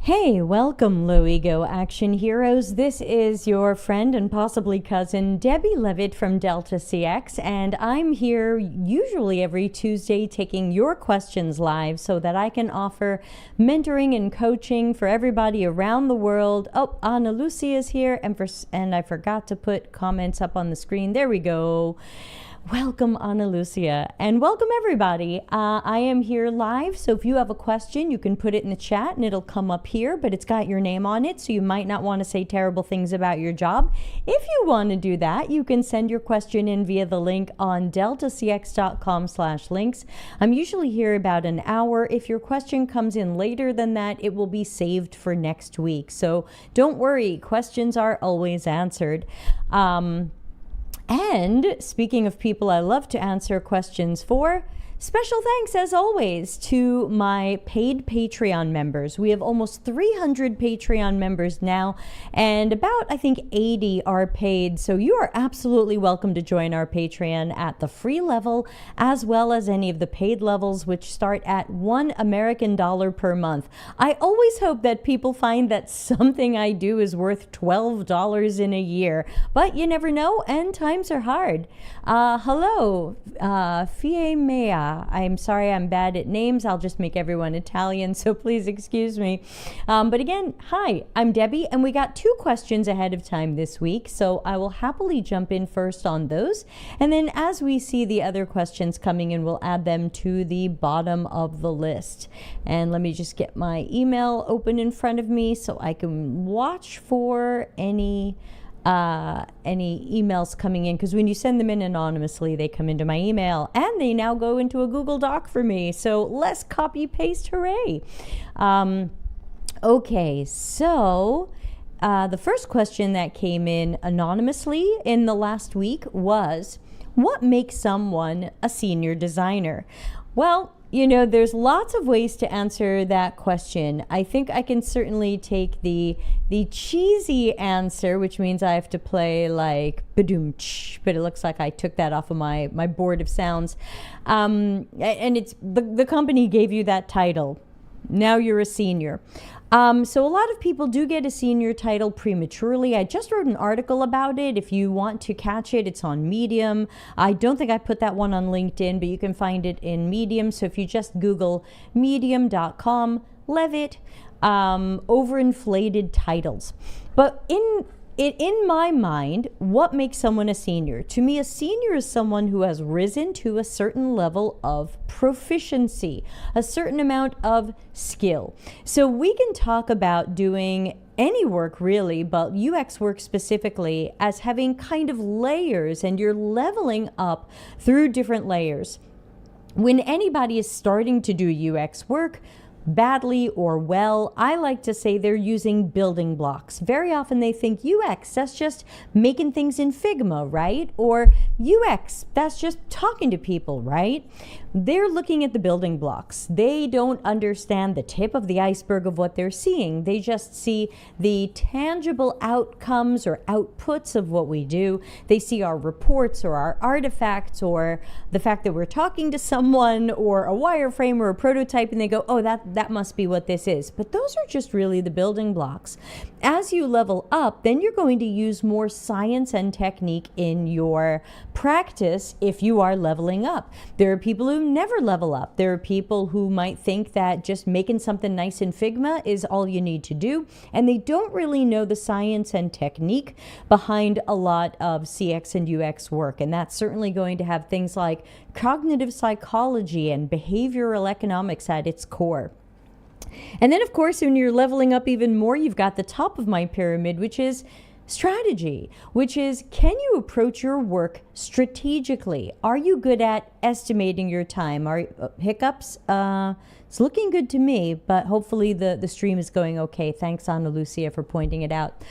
Hey, welcome, low ego action heroes. This is your friend and possibly cousin, Debbie Levitt from Delta CX, and I'm here usually every Tuesday taking your questions live so that I can offer mentoring and coaching for everybody around the world. Oh, Ana Lucia is here, and I forgot to put comments up on the screen. There we go. Welcome, Ana Lucia, and welcome everybody. I am here live, so if you have a question, you can put it in the chat and it'll come up here, but it's got your name on it, so you might not want to say terrible things about your job. If you want to do that, you can send your question in via the link on deltacx.com/links. I'm usually here about an hour. If your question comes in later than that, it will be saved for next week. So don't worry, questions are always answered. And speaking of people I love to answer questions for, special thanks as always to my paid Patreon members. We have almost 300 Patreon members now, and about, I think, 80 are paid. So you are absolutely welcome to join our Patreon at the free level, as well as any of the paid levels, which start at $1 American per month. I always hope that people find that something I do is worth $12 in a year, but you never know, and times are hard. Hello, Fie Mea. I'm sorry I'm bad at names. I'll just make everyone Italian, so please excuse me. But again, hi, I'm Debbie, and we got 2 questions ahead of time this week, so I will happily jump in first on those. And then as we see the other questions coming in, we'll add them to the bottom of the list. And let me just get my email open in front of me so I can watch for any emails coming in, because when you send them in anonymously, they come into my email and they now go into a Google Doc for me. So less copy paste, hooray. Okay, so the first question that came in anonymously in the last week was, what makes someone a senior designer? Well, you know, there's lots of ways to answer that question. I think I can certainly take the cheesy answer, which means I have to play like badoom-tsh, but it looks like I took that off of my board of sounds. And it's the company gave you that title. Now you're a senior. So a lot of people do get a senior title prematurely. I just wrote an article about it. If you want to catch it, it's on Medium. I don't think I put that one on LinkedIn, but you can find it in Medium. So if you just Google medium.com, Levitt, overinflated titles. But in my mind, what makes someone a senior? To me, a senior is someone who has risen to a certain level of proficiency, a certain amount of skill. So we can talk about doing any work really, but UX work specifically, as having kind of layers, and you're leveling up through different layers. When anybody is starting to do UX work, badly or well, I like to say they're using building blocks. Very often they think UX, that's just making things in Figma, right? Or UX, that's just talking to people, right? They're looking at the building blocks. They don't understand the tip of the iceberg of what they're seeing. They just see the tangible outcomes or outputs of what we do. They see our reports or our artifacts or the fact that we're talking to someone or a wireframe or a prototype, and they go, oh, that must be what this is. But those are just really the building blocks. As you level up, then you're going to use more science and technique in your practice if you are leveling up. There are people who never level up. There are people who might think that just making something nice in Figma is all you need to do, and they don't really know the science and technique behind a lot of CX and UX work. And that's certainly going to have things like cognitive psychology and behavioral economics at its core. And then, of course, when you're leveling up even more, you've got the top of my pyramid, which is strategy, which is, can you approach your work strategically? Are you good at estimating your time? Are hiccups? It's looking good to me, but hopefully the stream is going okay. Thanks, Ana Lucia, for pointing it out.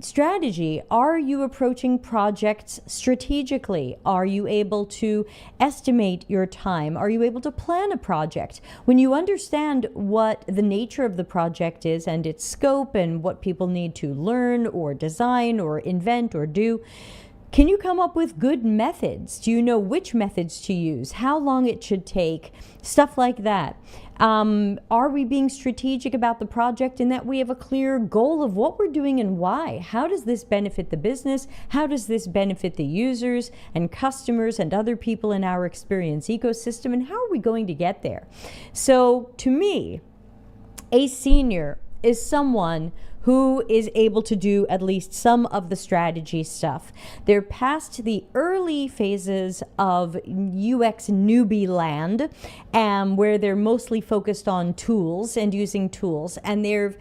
Strategy. Are you approaching projects strategically? Are you able to estimate your time? Are you able to plan a project? When you understand what the nature of the project is and its scope and what people need to learn or design or invent or do, Can you come up with good methods? Do you know which methods to use? How long it should take? Stuff like that. Are we being strategic about the project in that we have a clear goal of what we're doing and why? How does this benefit the business? How does this benefit the users and customers and other people in our experience ecosystem? And how are we going to get there? So to me, a senior is someone who is able to do at least some of the strategy stuff. They're past the early phases of UX newbie land, where they're mostly focused on tools and using tools, and they're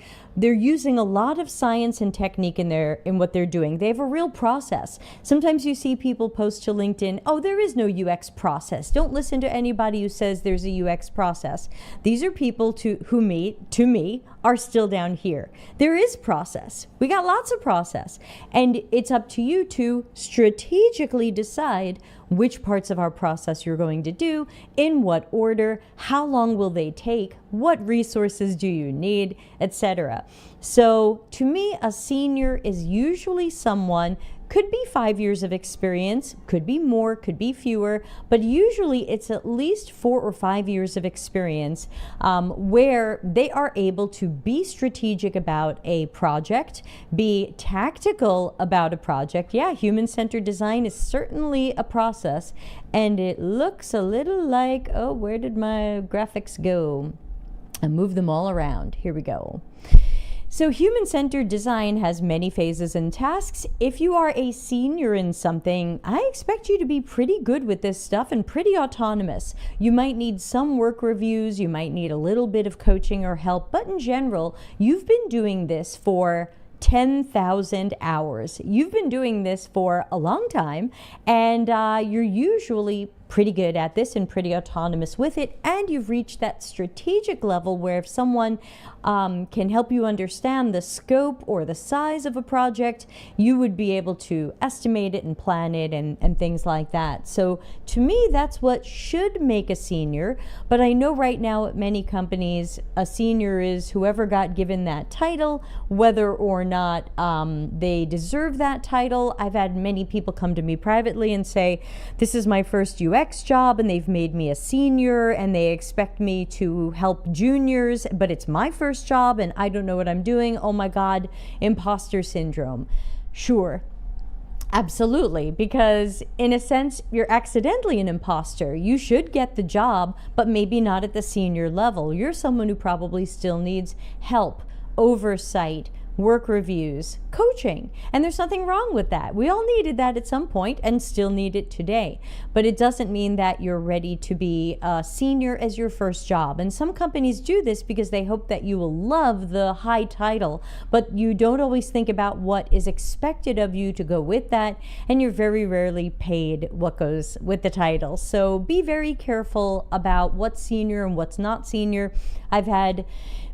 using a lot of science and technique in what they're doing. They have a real process. Sometimes you see people post to LinkedIn, oh, there is no UX process. Don't listen to anybody who says there's a UX process. These are people to me, are still down here. There is process. We got lots of process. And it's up to you to strategically decide which parts of our process you're going to do, in what order, how long will they take, what resources do you need, etc. So to me, a senior is usually someone, could be 5 years of experience, could be more, could be fewer, but usually it's at least 4 or 5 years of experience where they are able to be strategic about a project, be tactical about a project. Yeah, human-centered design is certainly a process, and it looks a little like, oh, where did my graphics go? I moved them all around. Here we go. So human-centered design has many phases and tasks. If you are a senior in something, I expect you to be pretty good with this stuff and pretty autonomous. You might need some work reviews, you might need a little bit of coaching or help, but in general, you've been doing this for 10,000 hours. You've been doing this for a long time, and you're usually pretty good at this and pretty autonomous with it, and you've reached that strategic level where if someone can help you understand the scope or the size of a project, you would be able to estimate it and plan it and things like that. So to me, that's what should make a senior, but I know right now at many companies, a senior is whoever got given that title, whether or not they deserve that title. I've had many people come to me privately and say, this is my first UX job and they've made me a senior and they expect me to help juniors, but it's my first job and I don't know what I'm doing. Oh my God, imposter syndrome. Sure, absolutely, because in a sense, you're accidentally an imposter. You should get the job, but maybe not at the senior level. You're someone who probably still needs help, oversight, work reviews, coaching, and there's nothing wrong with that. We all needed that at some point and still need it today, but it doesn't mean that you're ready to be a senior as your first job. And some companies do this because they hope that you will love the high title, but you don't always think about what is expected of you to go with that, and you're very rarely paid what goes with the title. So be very careful about what's senior and what's not senior. I've had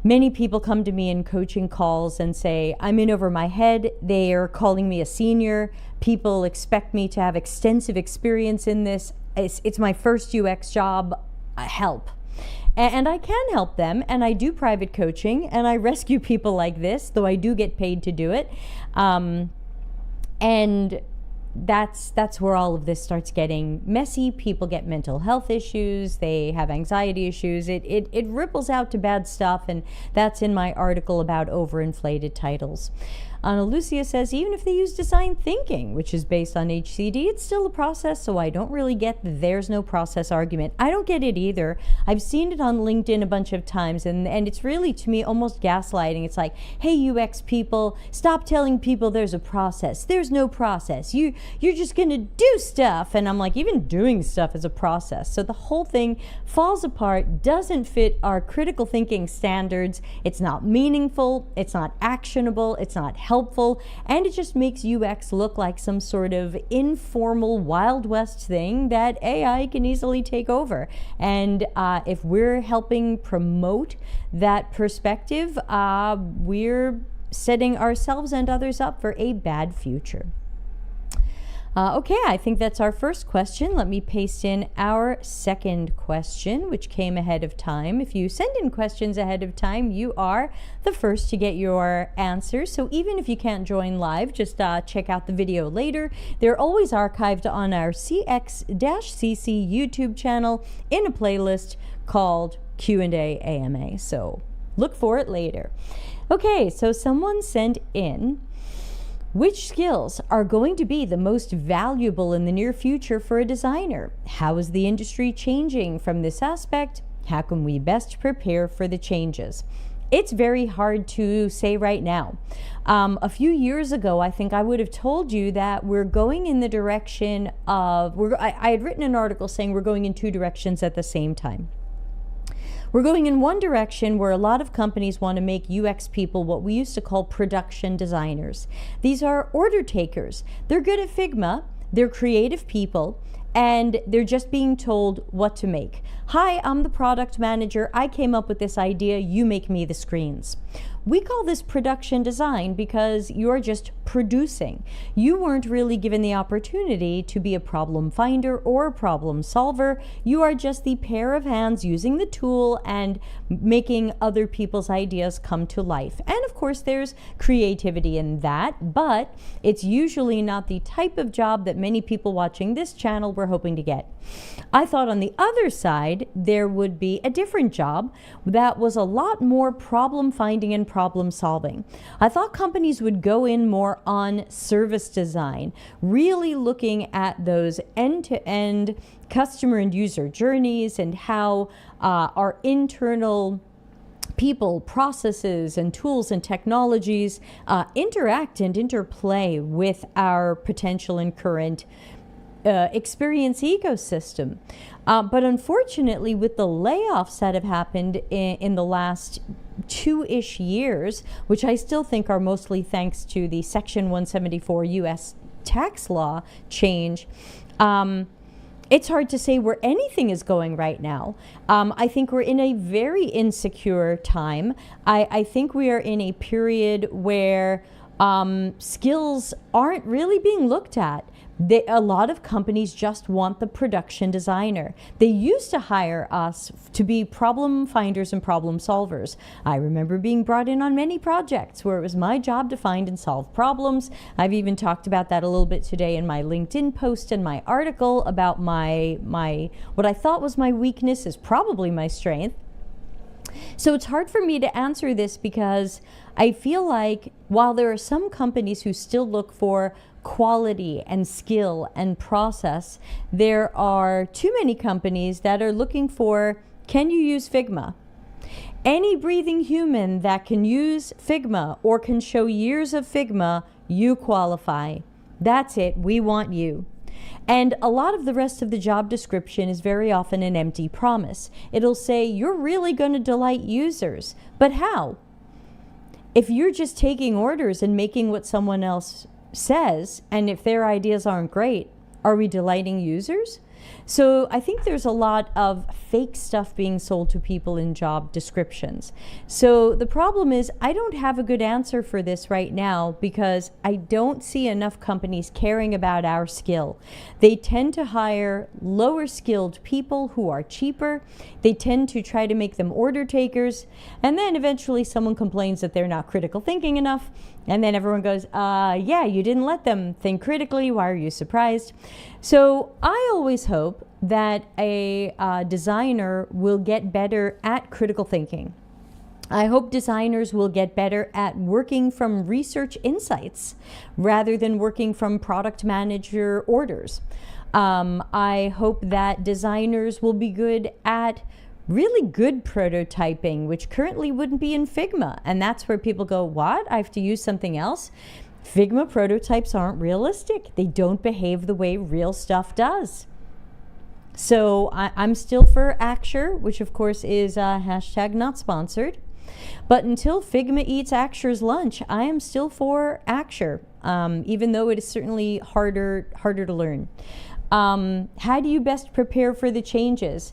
many people come to me in coaching calls and say, I'm in over my head. They are calling me a senior. People expect me to have extensive experience in this. It's my first UX job. Help. And I can help them, and I do private coaching, and I rescue people like this, though I do get paid to do it. And that's where all of this starts getting messy. People get mental health issues, they have anxiety issues, it ripples out to bad stuff, and that's in my article about overinflated titles. Ana Lucia says, even if they use design thinking, which is based on HCD, it's still a process, so I don't really get the there's no process argument. I don't get it either. I've seen it on LinkedIn a bunch of times, and it's really, to me, almost gaslighting. It's like, hey, UX people, stop telling people there's a process. There's no process. You're just gonna do stuff. And I'm like, even doing stuff is a process. So the whole thing falls apart, doesn't fit our critical thinking standards. It's not meaningful, it's not actionable, it's not helpful, and it just makes UX look like some sort of informal Wild West thing that AI can easily take over. And if we're helping promote that perspective, we're setting ourselves and others up for a bad future. Okay, I think that's our first question. Let me paste in our second question, which came ahead of time. If you send in questions ahead of time, you are the first to get your answers. So even if you can't join live, just check out the video later. They're always archived on our CX-CC YouTube channel in a playlist called Q&A AMA. So look for it later. Okay, so someone sent in, which skills are going to be the most valuable in the near future for a designer? How is the industry changing from this aspect? How can we best prepare for the changes? It's very hard to say right now. A few years ago, I think I would have told you that we're going in the direction of, I had written an article saying we're going in two directions at the same time. We're going in one direction where a lot of companies want to make UX people what we used to call production designers. These are order takers. They're good at Figma, they're creative people, and they're just being told what to make. Hi, I'm the product manager. I came up with this idea. You make me the screens. We call this production design because you're just producing. You weren't really given the opportunity to be a problem finder or a problem solver. You are just the pair of hands using the tool and making other people's ideas come to life. And of course, there's creativity in that, but it's usually not the type of job that many people watching this channel were hoping to get. I thought on the other side, there would be a different job that was a lot more problem finding and problem solving. I thought companies would go in more on service design, really looking at those end-to-end customer and user journeys and how our internal people, processes, and tools and technologies interact and interplay with our potential and current experience ecosystem. But unfortunately, with the layoffs that have happened in the last 2-ish years, which I still think are mostly thanks to the Section 174 US tax law change, it's hard to say where anything is going right now. I think we're in a very insecure time. I think we are in a period where skills aren't really being looked at. A lot of companies just want the production designer. They used to hire us to be problem finders and problem solvers. I remember being brought in on many projects where it was my job to find and solve problems. I've even talked about that a little bit today in my LinkedIn post and my article about my what I thought was my weakness is probably my strength. So it's hard for me to answer this because I feel like while there are some companies who still look for quality and skill and process, there are too many companies that are looking for, can you use Figma? Any breathing human that can use Figma or can show years of Figma, you qualify. That's it, we want you. And a lot of the rest of the job description is very often an empty promise. It'll say, you're really going to delight users. But how? If you're just taking orders and making what someone else says, and if their ideas aren't great, are we delighting users? So I think there's a lot of fake stuff being sold to people in job descriptions. So the problem is I don't have a good answer for this right now because I don't see enough companies caring about our skill. They tend to hire lower skilled people who are cheaper. They tend to try to make them order takers. And then eventually someone complains that they're not critical thinking enough. And then everyone goes, yeah, you didn't let them think critically. Why are you surprised? So I always hope that a designer will get better at critical thinking. I hope designers will get better at working from research insights rather than working from product manager orders. I hope that designers will be good at really good prototyping, which currently wouldn't be in Figma. And that's where people go, what? I have to use something else? Figma prototypes aren't realistic. They don't behave the way real stuff does. So I'm still for Axure, which of course is hashtag not sponsored. But until Figma eats Axure's lunch, I am still for Axure, even though it is certainly harder to learn. How do you best prepare for the changes?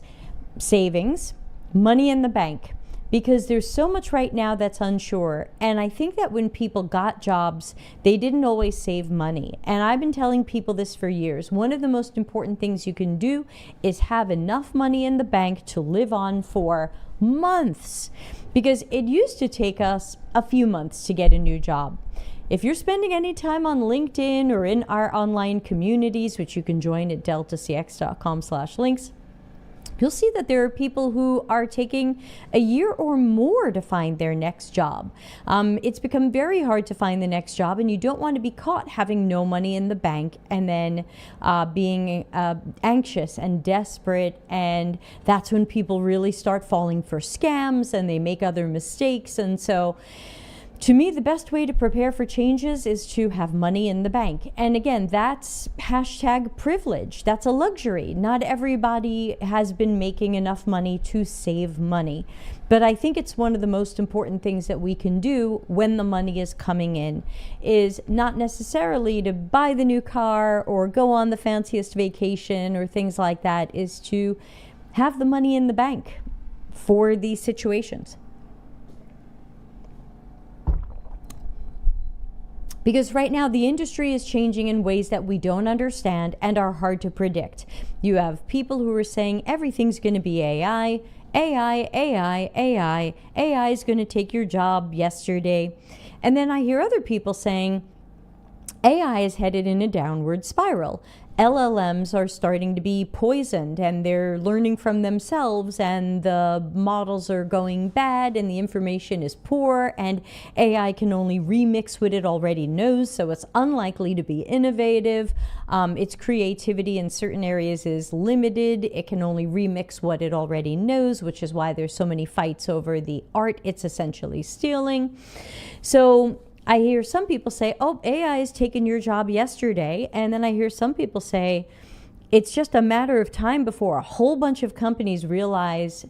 Savings, money in the bank. because there's so much right now that's unsure. And I think that when people got jobs, they didn't always save money. And I've been telling people this for years. One of the most important things you can do is have enough money in the bank to live on for months, because it used to take us a few months to get a new job. If you're spending any time on LinkedIn or in our online communities, which you can join at deltacx.com/links, you'll see that there are people who are taking a year or more to find their next job. It's become very hard to find the next job, and you don't want to be caught having no money in the bank and then being anxious and desperate. And that's when people really start falling for scams and they make other mistakes. And so, to me, the best way to prepare for changes is to have money in the bank. And again, that's #privilege. That's a luxury. Not everybody has been making enough money to save money. But I think it's one of the most important things that we can do when the money is coming in, is not necessarily to buy the new car or go on the fanciest vacation or things like that, is to have the money in the bank for these situations. Because right now the industry is changing in ways that we don't understand and are hard to predict. You have people who are saying everything's going to be AI, AI, AI, AI, AI is going to take your job yesterday. And then I hear other people saying AI is headed in a downward spiral. LLMs are starting to be poisoned and they're learning from themselves, and the models are going bad and the information is poor, and AI can only remix what it already knows, so it's unlikely to be innovative. Its creativity in certain areas is limited. It can only remix what it already knows, which is why there's so many fights over the art it's essentially stealing. So I hear some people say, oh, AI has taken your job yesterday. And then I hear some people say, it's just a matter of time before a whole bunch of companies realize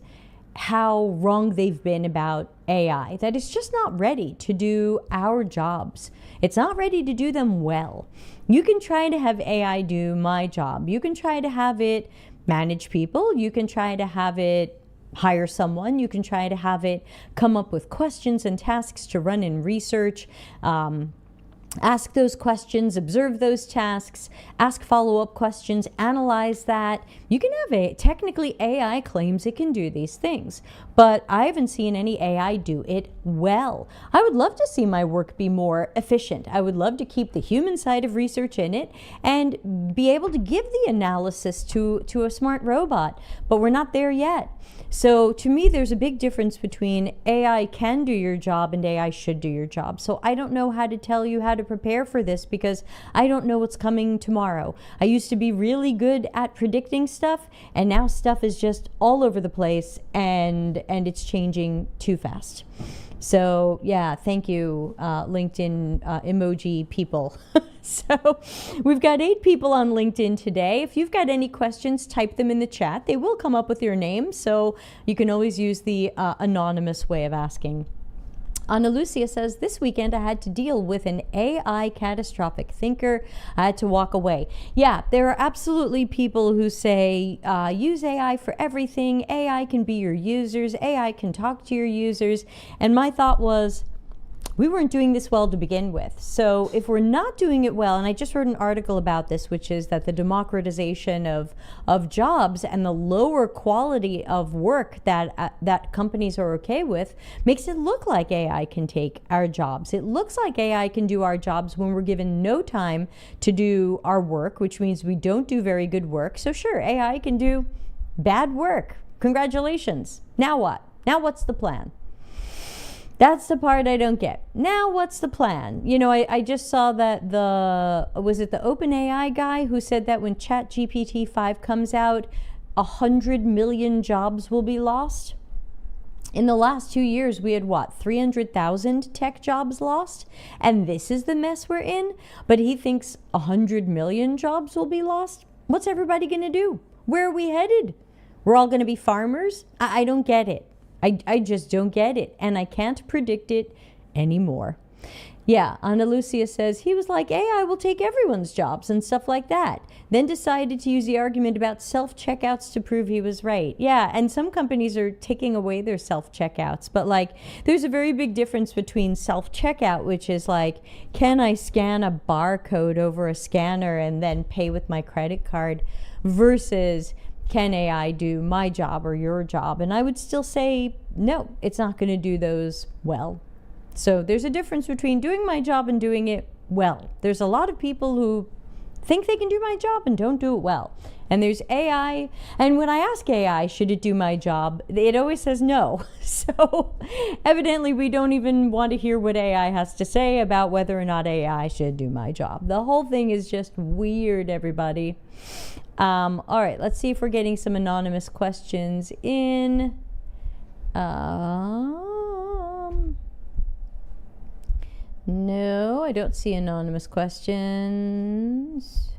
how wrong they've been about AI, that it's just not ready to do our jobs. It's not ready to do them well. You can try to have AI do my job. You can try to have it manage people. You can try to have it hire someone. You can try to have it come up with questions and tasks to run in research, ask those questions, observe those tasks, ask follow-up questions, analyze that. You can have it. Technically, AI claims it can do these things, but I haven't seen any AI do it well. I would love to see my work be more efficient. I would love to keep the human side of research in it and be able to give the analysis to a smart robot, but we're not there yet. So to me, there's a big difference between AI can do your job and AI should do your job. So I don't know how to tell you how to prepare for this, because I don't know what's coming tomorrow. I used to be really good at predicting stuff, and now stuff is just all over the place, and it's changing too fast. So yeah, thank you, LinkedIn emoji people. So we've got 8 people on LinkedIn today. If you've got any questions, type them in the chat. They will come up with your name, so you can always use the anonymous way of asking. Ana Lucia says, this weekend I had to deal with an AI catastrophic thinker. I had to walk away. Yeah, there are absolutely people who say, use AI for everything. AI can be your users. AI can talk to your users. And my thought was, we weren't doing this well to begin with. So if we're not doing it well, and I just wrote an article about this, which is that the democratization of jobs and the lower quality of work that companies are okay with makes it look like AI can take our jobs. It looks like AI can do our jobs when we're given no time to do our work, which means we don't do very good work. So sure, AI can do bad work. Congratulations. Now what? Now what's the plan? That's the part I don't get. Now, what's the plan? You know, I just saw that was it the OpenAI guy who said that when ChatGPT 5 comes out, 100 million jobs will be lost? In the last 2 years, we had what, 300,000 tech jobs lost? And this is the mess we're in? But he thinks 100 million jobs will be lost? What's everybody going to do? Where are we headed? We're all going to be farmers? I don't get it. I just don't get it, and I can't predict it anymore. Yeah, Ana Lucia says he was like, AI will take everyone's jobs and stuff like that. Then decided to use the argument about self-checkouts to prove he was right. Yeah, and some companies are taking away their self-checkouts. But like, there's a very big difference between self-checkout, which is like, can I scan a barcode over a scanner and then pay with my credit card, versus can AI do my job or your job? And I would still say, no, it's not going to do those well. So there's a difference between doing my job and doing it well. There's a lot of people who think they can do my job and don't do it well. And there's AI, and when I ask AI, should it do my job, it always says no. So evidently we don't even want to hear what AI has to say about whether or not AI should do my job. The whole thing is just weird, everybody. All right, let's see if we're getting some anonymous questions in. No, I don't see anonymous questions.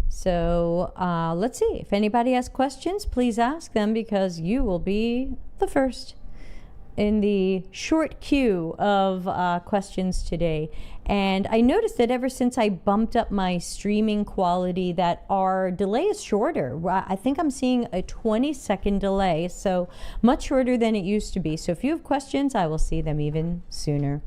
So let's see. If anybody has questions, please ask them, because you will be the first in the short queue of questions today. And I noticed that ever since I bumped up my streaming quality, that our delay is shorter. I think I'm seeing a 20-second delay, so much shorter than it used to be. So if you have questions, I will see them even sooner.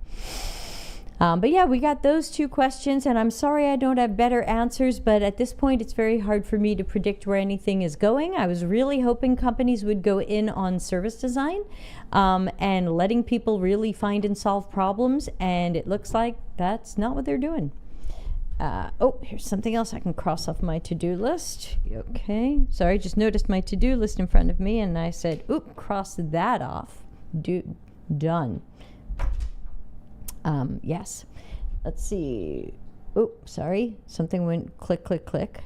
But yeah, we got those two questions, and I'm sorry I don't have better answers, but at this point it's very hard for me to predict where anything is going. I was really hoping companies would go in on service design and letting people really find and solve problems, and it looks like that's not what they're doing. Oh, here's something else I can cross off my to-do list. Okay, sorry, just noticed my to-do list in front of me, and I said, oop, cross that off. Done. Yes. Let's see. Oh, sorry. Something went click, click, click.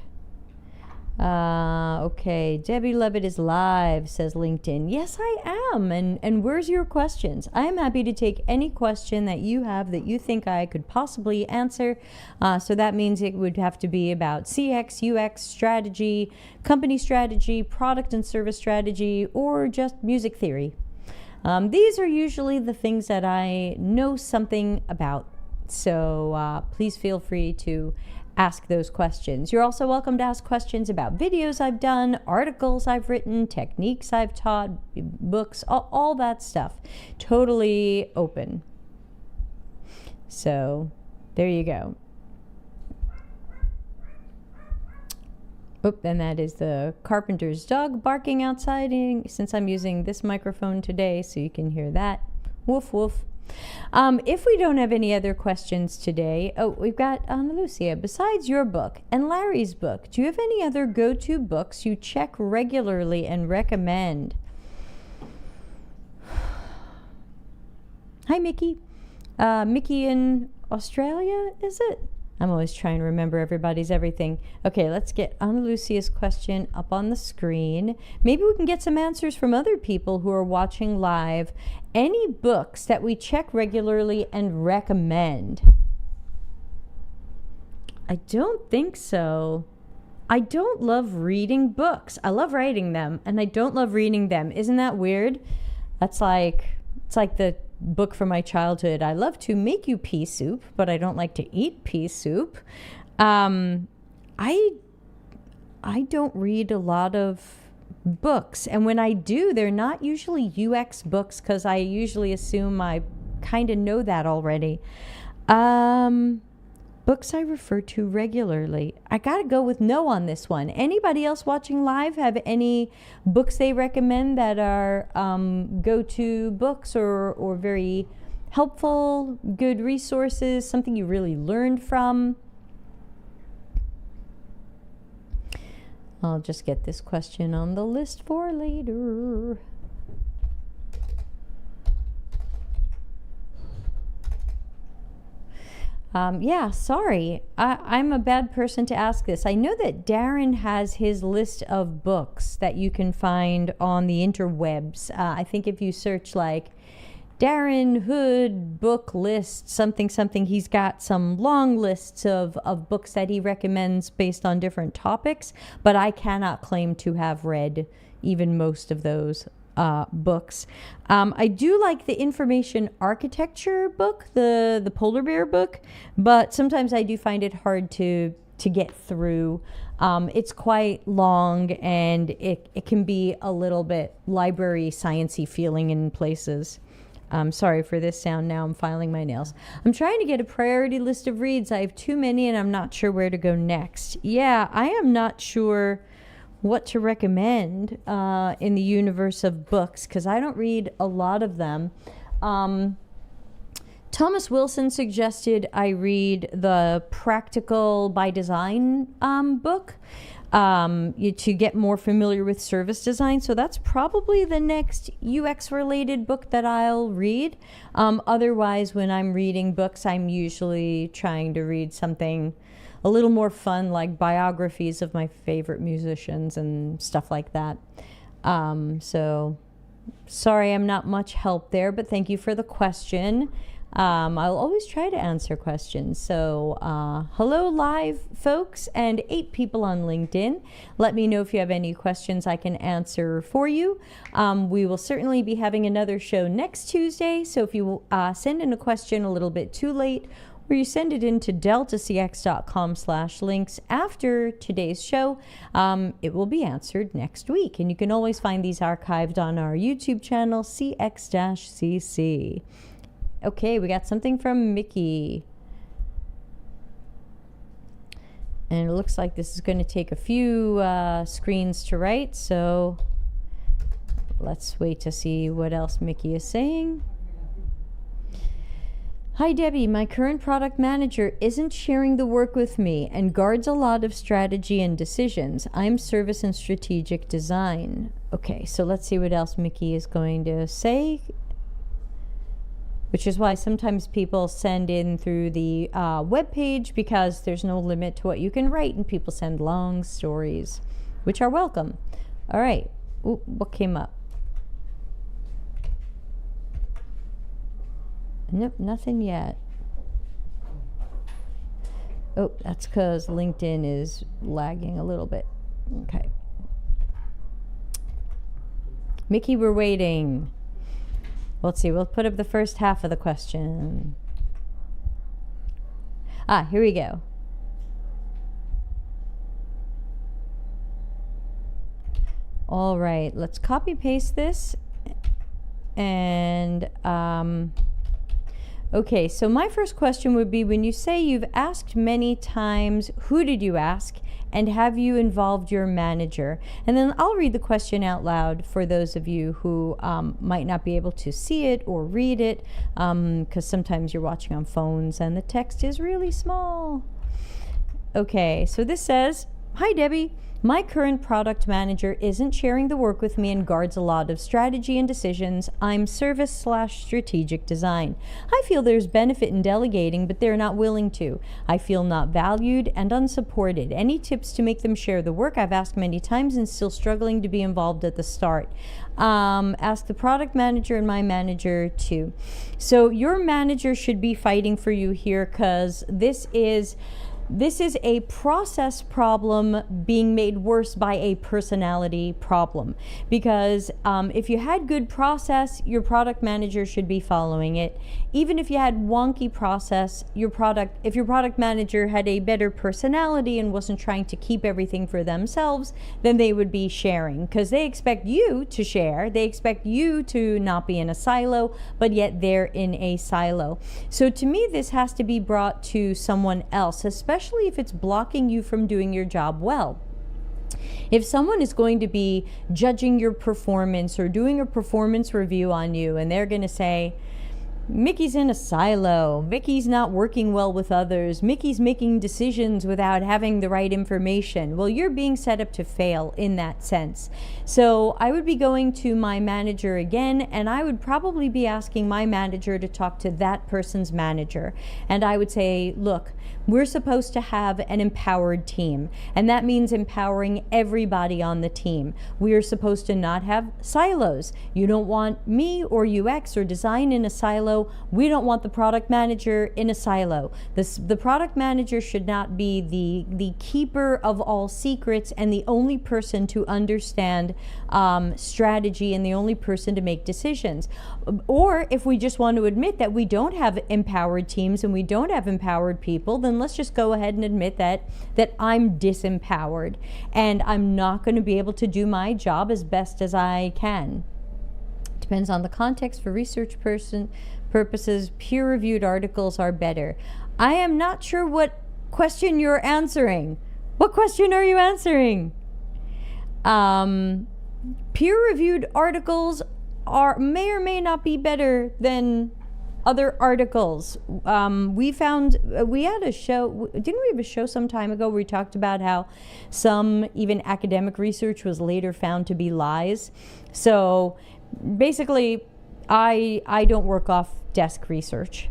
Okay. Debbie Levitt is live, says LinkedIn. Yes, I am. And where's your questions? I am happy to take any question that you have that you think I could possibly answer. So that means it would have to be about CX, UX strategy, company strategy, product and service strategy, or just music theory. These are usually the things that I know something about, so please feel free to ask those questions. You're also welcome to ask questions about videos I've done, articles I've written, techniques I've taught, books, all that stuff. Totally open. So there you go. Oop, and that is the carpenter's dog barking outside, since I'm using this microphone today, so you can hear that. Woof, woof. If we don't have any other questions today, we've got Ana Lucia. Besides your book and Larry's book, do you have any other go-to books you check regularly and recommend? Hi, Mickey. Mickey in Australia, is it? I'm always trying to remember everybody's everything. Okay, let's get Ana Lucia's question up on the screen. Maybe we can get some answers from other people who are watching live. Any books that we check regularly and recommend? I don't think so. I don't love reading books. I love writing them, and I don't love reading them. Isn't that weird? It's like the book from my childhood. I love to make you pea soup, but I don't like to eat pea soup. I don't read a lot of books, and when I do, they're not usually UX books, because I usually assume I kind of know that already. Books I refer to regularly. I gotta go with no on this one. Anybody else watching live have any books they recommend that are go-to books or very helpful, good resources, something you really learned from? I'll just get this question on the list for later. Yeah, sorry. I'm a bad person to ask this. I know that Darren has his list of books that you can find on the interwebs. I think if you search like Darren Hood book list, something, he's got some long lists of books that he recommends based on different topics, but I cannot claim to have read even most of those. books. I do like the information architecture book, the polar bear book, but sometimes I do find it hard to get through. It's quite long, and it can be a little bit library science-y feeling in places. Sorry for this sound. Now I'm filing my nails. I'm trying to get a priority list of reads. I have too many and I'm not sure where to go next. Yeah, I am not sure what to recommend in the universe of books because I don't read a lot of them. Thomas Wilson suggested I read the Practical by Design book to get more familiar with service design. So that's probably the next UX related book that I'll read. Otherwise, when I'm reading books, I'm usually trying to read something a little more fun, like biographies of my favorite musicians and stuff like that. So sorry I'm not much help there, but thank you for the question. I'll always try to answer questions. So hello live folks and 8 people on LinkedIn. Let me know if you have any questions I can answer for you. We will certainly be having another show next Tuesday. So if you send in a question a little bit too late, or you send it into deltacx.com/links after today's show, it will be answered next week. And you can always find these archived on our YouTube channel, CX-CC. Okay, we got something from Mickey. And it looks like this is going to take a few screens to write, so let's wait to see what else Mickey is saying. Hi Debbie, my current product manager isn't sharing the work with me and guards a lot of strategy and decisions. I'm service and strategic design. Okay, so let's see what else Mickey is going to say. Which is why sometimes people send in through the web page because there's no limit to what you can write, and people send long stories, which are welcome. All right. Ooh, what came up? Nope, nothing yet. Oh, that's because LinkedIn is lagging a little bit. Okay. Mickey, we're waiting. Let's see, we'll put up the first half of the question. Here we go. All right, let's copy paste this. And, okay, so my first question would be, when you say you've asked many times, who did you ask? And have you involved your manager? And then I'll read the question out loud for those of you who might not be able to see it or read it, because sometimes you're watching on phones and the text is really small. Okay, so this says, hi Debbie. My current product manager isn't sharing the work with me and guards a lot of strategy and decisions. I'm service/strategic design. I feel there's benefit in delegating, but they're not willing to. I feel not valued and unsupported. Any tips to make them share the work? I've asked many times and still struggling to be involved at the start. Ask the product manager and my manager too. So your manager should be fighting for you here, because this is a process problem being made worse by a personality problem. Because if you had good process, your product manager should be following it. Even if you had wonky process, if your product manager had a better personality and wasn't trying to keep everything for themselves, then they would be sharing, because they expect you to share. They expect you to not be in a silo, but yet they're in a silo. So to me, this has to be brought to someone else, especially if it's blocking you from doing your job well. If someone is going to be judging your performance or doing a performance review on you, and they're going to say, Mickey's in a silo, Mickey's not working well with others, Mickey's making decisions without having the right information, well, you're being set up to fail in that sense. So I would be going to my manager again, and I would probably be asking my manager to talk to that person's manager. And I would say, look, we're supposed to have an empowered team, and that means empowering everybody on the team. We are supposed to not have silos. You don't want me or UX or design in a silo, silo. We don't want the product manager in a silo. The product manager should not be the keeper of all secrets and the only person to understand strategy and the only person to make decisions. Or if we just want to admit that we don't have empowered teams and we don't have empowered people, then let's just go ahead and admit that I'm disempowered and I'm not going to be able to do my job as best as I can. Depends on the context. For research purposes, peer-reviewed articles are better. I am not sure what question you're answering. What question are you answering? Peer-reviewed articles may or may not be better than other articles. We had a show, didn't we have a show some time ago where we talked about how some even academic research was later found to be lies? So basically, I don't work off desk research.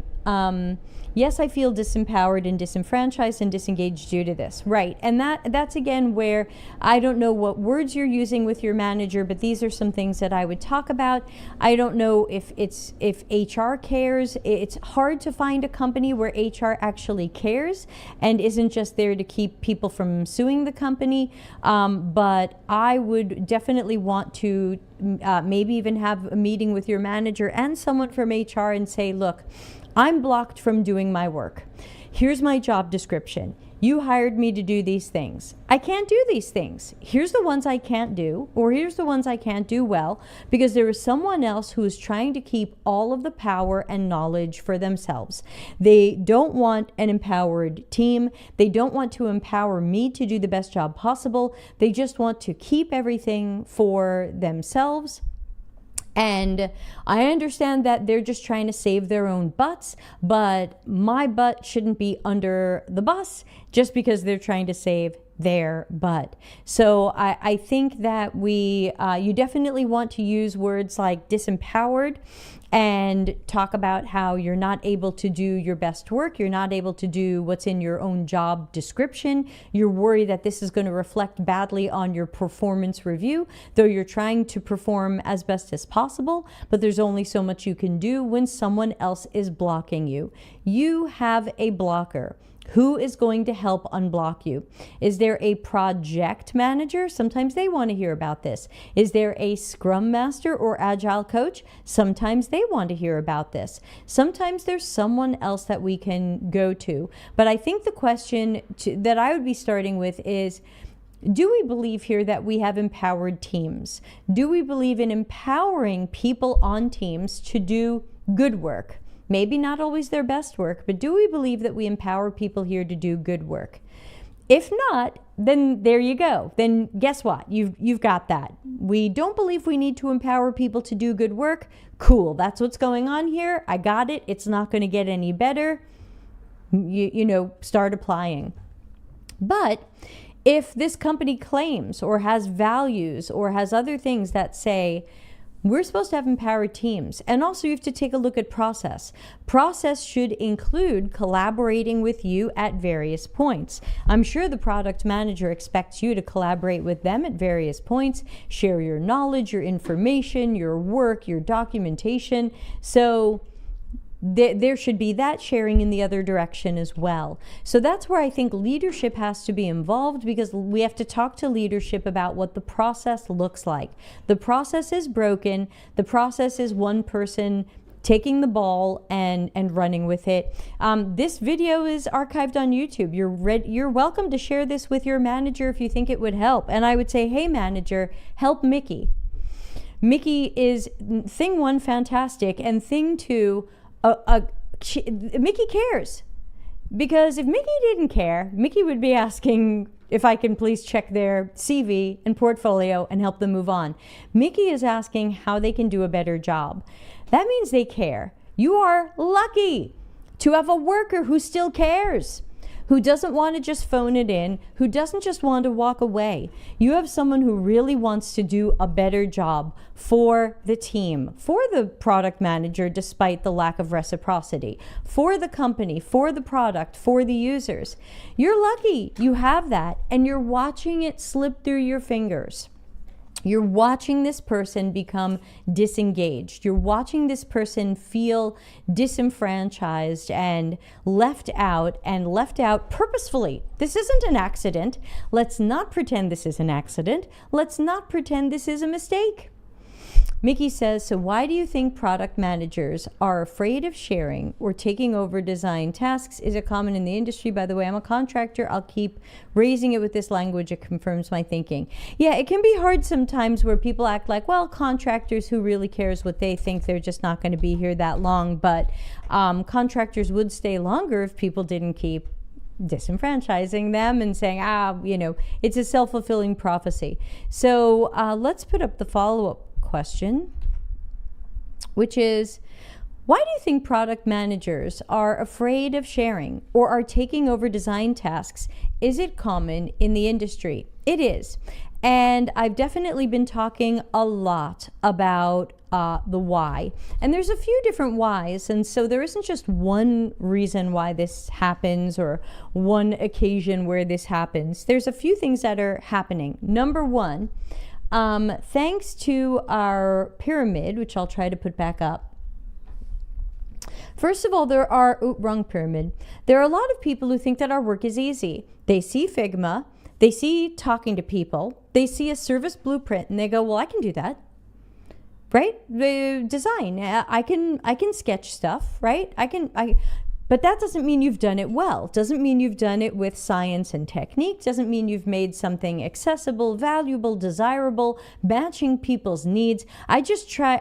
Yes, I feel disempowered and disenfranchised and disengaged due to this. Right, and that's again where I don't know what words you're using with your manager, but these are some things that I would talk about. I don't know if HR cares. It's hard to find a company where HR actually cares and isn't just there to keep people from suing the company. But I would definitely want to maybe even have a meeting with your manager and someone from HR and say, look, I'm blocked from doing my work. Here's my job description. You hired me to do these things. I can't do these things. Here's the ones I can't do, or here's the ones I can't do well, because there is someone else who is trying to keep all of the power and knowledge for themselves. They don't want an empowered team. They don't want to empower me to do the best job possible. They just want to keep everything for themselves. And I understand that they're just trying to save their own butts, but my butt shouldn't be under the bus just because they're trying to save their butt. So I think that you definitely want to use words like disempowered and talk about how you're not able to do your best work. You're not able to do what's in your own job description. You're worried that this is going to reflect badly on your performance review, though you're trying to perform as best as possible, but there's only so much you can do when someone else is blocking you. You have a blocker. Who is going to help unblock you? Is there a project manager? Sometimes they want to hear about this. Is there a scrum master or agile coach? Sometimes they want to hear about this. Sometimes there's someone else that we can go to. But I think the question that I would be starting with is, do we believe here that we have empowered teams? Do we believe in empowering people on teams to do good work? Maybe not always their best work, but do we believe that we empower people here to do good work? If not, then there you go. Then guess what? You've got that. We don't believe we need to empower people to do good work. Cool, that's what's going on here. I got it. It's not going to get any better. Start applying. But if this company claims or has values or has other things that say, we're supposed to have empowered teams. And also you have to take a look at process. Process should include collaborating with you at various points. I'm sure the product manager expects you to collaborate with them at various points, share your knowledge, your information, your work, your documentation. So there should be that sharing in the other direction as well. So that's where I think leadership has to be involved, because we have to talk to leadership about what the process looks like. The process is broken. The process is one person taking the ball and running with it. This video is archived on YouTube. You're welcome to share this with your manager if you think it would help. And I would say, hey manager, help Mickey. Mickey is, thing one, fantastic, and thing two, Mickey cares. Because if Mickey didn't care, Mickey would be asking if I can please check their CV and portfolio and help them move on. Mickey is asking how they can do a better job. That means they care. You are lucky to have a worker who still cares, who doesn't want to just phone it in, who doesn't just want to walk away. You have someone who really wants to do a better job for the team, for the product manager, despite the lack of reciprocity, for the company, for the product, for the users. You're lucky you have that, and you're watching it slip through your fingers. You're watching this person become disengaged. You're watching this person feel disenfranchised and left out purposefully. This isn't an accident. Let's not pretend this is an accident. Let's not pretend this is a mistake. Mickey says, so why do you think product managers are afraid of sharing or taking over design tasks? Is it common in the industry? By the way, I'm a contractor. I'll keep raising it with this language. It confirms my thinking. Yeah, it can be hard sometimes where people act like, well, contractors, who really cares what they think? They're just not going to be here that long. But contractors would stay longer if people didn't keep disenfranchising them and saying, it's a self-fulfilling prophecy. So let's put up the follow-up question, which is, why do you think product managers are afraid of sharing or are taking over design tasks? Is it common in the industry? It is. And I've definitely been talking a lot about the why. And there's a few different whys. And so there isn't just one reason why this happens or one occasion where this happens. There's a few things that are happening. Number one, thanks to our pyramid, which I'll try to put back up. First of all, wrong pyramid. There are a lot of people who think that our work is easy. They see Figma, they see talking to people, they see a service blueprint, and they go, well, I can do that. Right? The design, I can sketch stuff, right? But that doesn't mean you've done it well. Doesn't mean you've done it with science and technique. Doesn't mean you've made something accessible, valuable, desirable, matching people's needs. I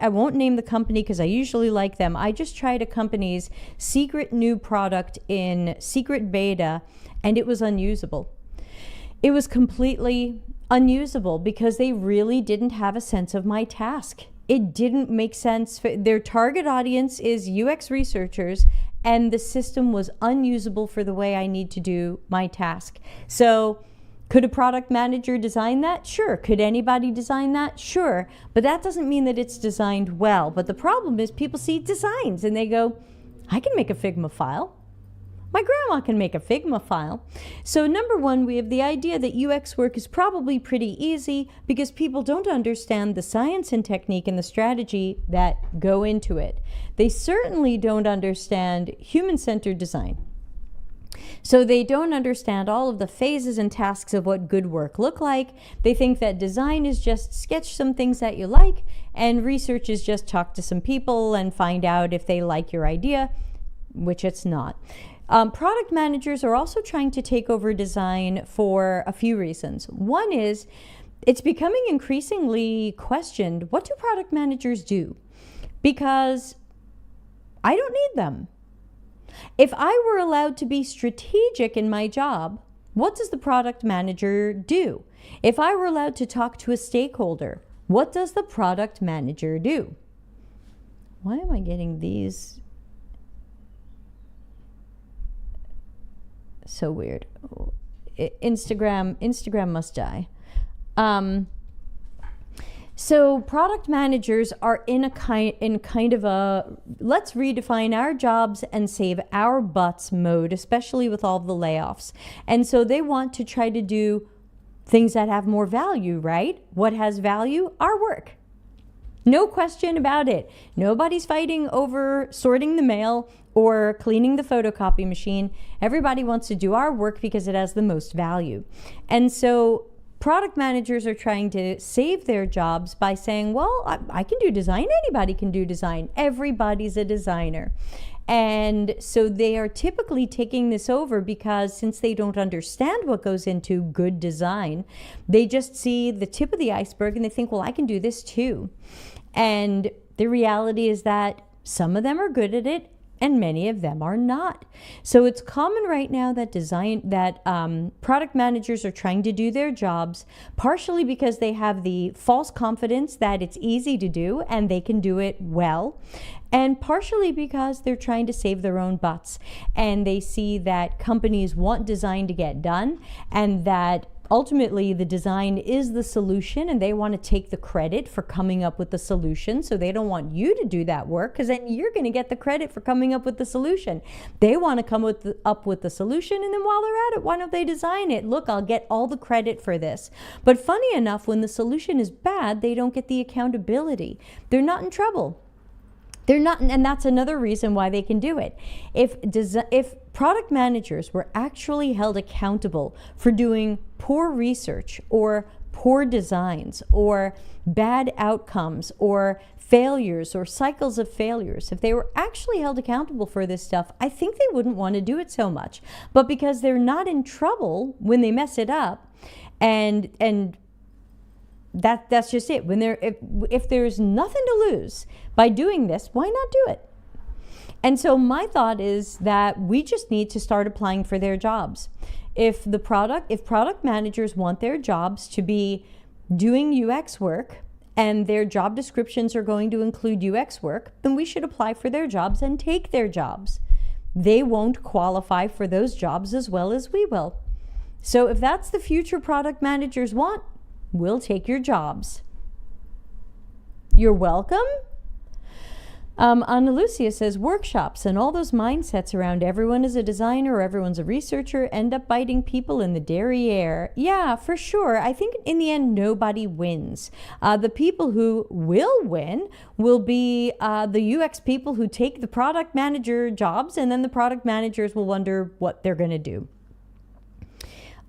won't name the company because I usually like them. I just tried a company's secret new product in secret beta, and it was unusable. It was completely unusable because they really didn't have a sense of my task. It didn't make sense. Their target audience is UX researchers, and the system was unusable for the way I need to do my task. So could a product manager design that? Sure. Could anybody design that? Sure. But that doesn't mean that it's designed well. But the problem is people see designs and they go, I can make a Figma file. My grandma can make a Figma file. So number one, we have the idea that UX work is probably pretty easy because people don't understand the science and technique and the strategy that go into it. They certainly don't understand human-centered design. So they don't understand all of the phases and tasks of what good work look like. They think that design is just sketch some things that you like, and research is just talk to some people and find out if they like your idea, which it's not. Product managers are also trying to take over design for a few reasons. One is it's becoming increasingly questioned, what do product managers do? Because I don't need them. If I were allowed to be strategic in my job, what does the product manager do? If I were allowed to talk to a stakeholder, what does the product manager do? Why am I getting these? So weird. Instagram must die. So product managers are in kind of a let's redefine our jobs and save our butts mode, especially with all the layoffs. And so they want to try to do things that have more value, right? What has value? Our work. No question about it. Nobody's fighting over sorting the mail or cleaning the photocopy machine. Everybody wants to do our work because it has the most value. And so product managers are trying to save their jobs by saying, well, I can do design. Anybody can do design. Everybody's a designer. And so they are typically taking this over because since they don't understand what goes into good design, they just see the tip of the iceberg and they think, well, I can do this too. And the reality is that some of them are good at it and many of them are not. So it's common right now that product managers are trying to do their jobs, partially because they have the false confidence that it's easy to do and they can do it well, and partially because they're trying to save their own butts. And they see that companies want design to get done and that ultimately the design is the solution, and they want to take the credit for coming up with the solution. So they don't want you to do that work, because then you're going to get the credit for coming up with the solution. They want to come up with the solution, and then while they're at it, why don't they design it? Look, I'll get all the credit for this. But funny enough, when the solution is bad, they don't get the accountability. They're not in trouble. They're not, and that's another reason why they can do it. If product managers were actually held accountable for doing poor research or poor designs or bad outcomes or failures or cycles of failures, if they were actually held accountable for this stuff, I think they wouldn't want to do it so much. But because they're not in trouble when they mess it up, and that's just it. When if there's nothing to lose by doing this, why not do it? And so my thought is that we just need to start applying for their jobs. If product managers want their jobs to be doing UX work, and their job descriptions are going to include UX work, then we should apply for their jobs and take their jobs. They won't qualify for those jobs as well as we will. So if that's the future product managers want, we'll take your jobs. You're welcome. Ana Lucia says, workshops and all those mindsets around everyone is a designer or everyone's a researcher end up biting people in the derriere. Yeah, for sure. I think in the end, nobody wins. The people who will win will be the UX people who take the product manager jobs, and then the product managers will wonder what they're going to do.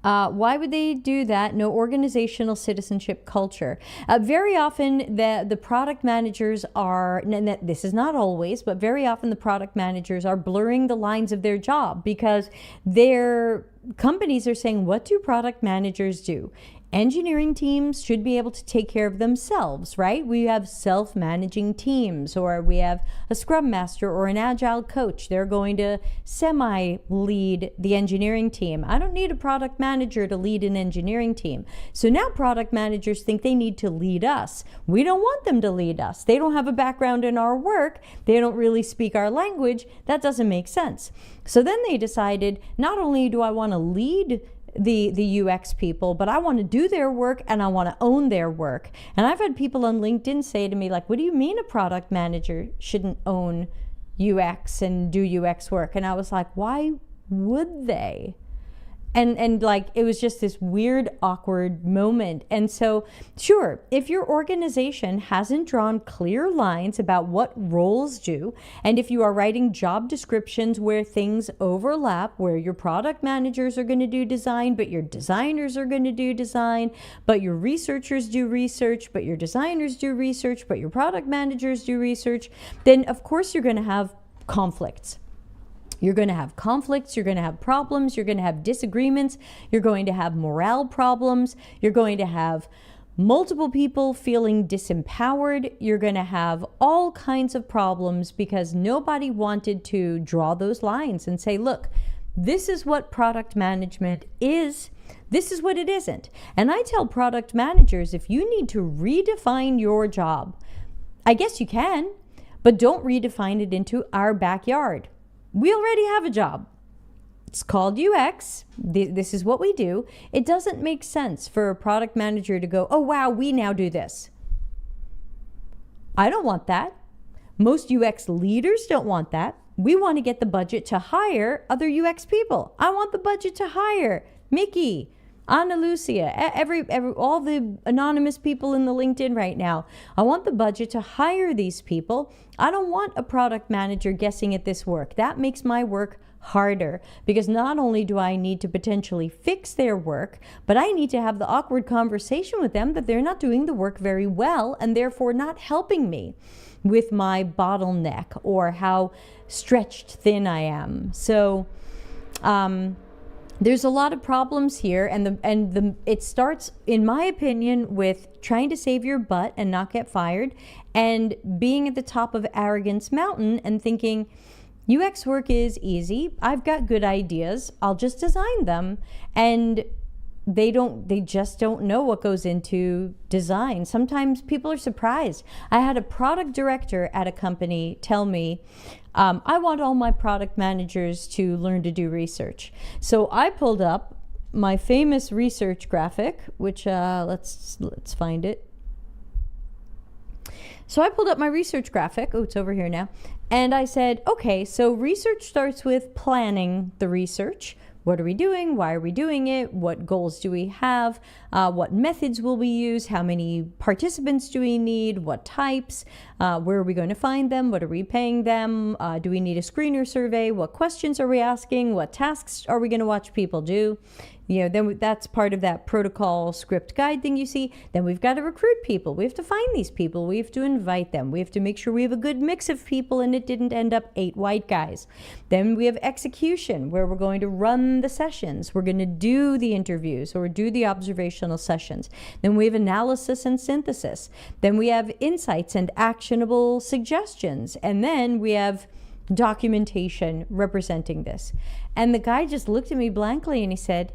Why would they do that? No organizational citizenship culture. Very often the product managers are, and this is not always, but very often the product managers are blurring the lines of their job, because their companies are saying, what do product managers do? Engineering teams should be able to take care of themselves, right? We have self-managing teams, or we have a scrum master or an agile coach. They're going to semi-lead the engineering team. I don't need a product manager to lead an engineering team. So now product managers think they need to lead us. We don't want them to lead us. They don't have a background in our work. They don't really speak our language. That doesn't make sense. So then they decided, not only do I want to lead the UX people, but I want to do their work and I want to own their work. And I've had people on LinkedIn say to me, like, what do you mean a product manager shouldn't own UX and do UX work? And I was like, why would they? And like, it was just this weird, awkward moment. And so, sure, if your organization hasn't drawn clear lines about what roles do, and if you are writing job descriptions where things overlap, where your product managers are going to do design, but your designers are going to do design, but your researchers do research, but your designers do research, but your product managers do research, then of course you're going to have conflicts. You're going to have conflicts, you're going to have problems, you're going to have disagreements, you're going to have morale problems, you're going to have multiple people feeling disempowered, you're going to have all kinds of problems because nobody wanted to draw those lines and say, look, this is what product management is, this is what it isn't. And I tell product managers, if you need to redefine your job, I guess you can, but don't redefine it into our backyard. We already have a job. It's called UX. This is what we do. It doesn't make sense for a product manager to go, oh, wow, we now do this. I don't want that. Most UX leaders don't want that. We want to get the budget to hire other UX people. I want the budget to hire Mickey, Ana Lucia, all the anonymous people in the LinkedIn right now. I want the budget to hire these people. I don't want a product manager guessing at this work. That makes my work harder, because not only do I need to potentially fix their work, but I need to have the awkward conversation with them that they're not doing the work very well and therefore not helping me with my bottleneck or how stretched thin I am. So, there's a lot of problems here, and it starts, in my opinion, with trying to save your butt and not get fired, and being at the top of Arrogance Mountain and thinking, UX work is easy. I've got good ideas. I'll just design them. And they just don't know what goes into design. Sometimes people are surprised. I had a product director at a company tell me, I want all my product managers to learn to do research. So I pulled up my famous research graphic, which let's find it. So I pulled up my research graphic. Oh, it's over here now. And I said, okay, so research starts with planning the research. What are we doing? Why are we doing it? What goals do we have? What methods will we use? How many participants do we need? What types? Where are we going to find them? What are we paying them? Do we need a screener survey? What questions are we asking? What tasks are we going to watch people do? Then that's part of that protocol script guide thing you see. Then we've got to recruit people. We have to find these people. We have to invite them. We have to make sure we have a good mix of people and it didn't end up 8 white guys. Then we have execution, where we're going to run the sessions. We're going to do the interviews or do the observational sessions. Then we have analysis and synthesis. Then we have insights and actionable suggestions. And then we have documentation representing this. And the guy just looked at me blankly and he said,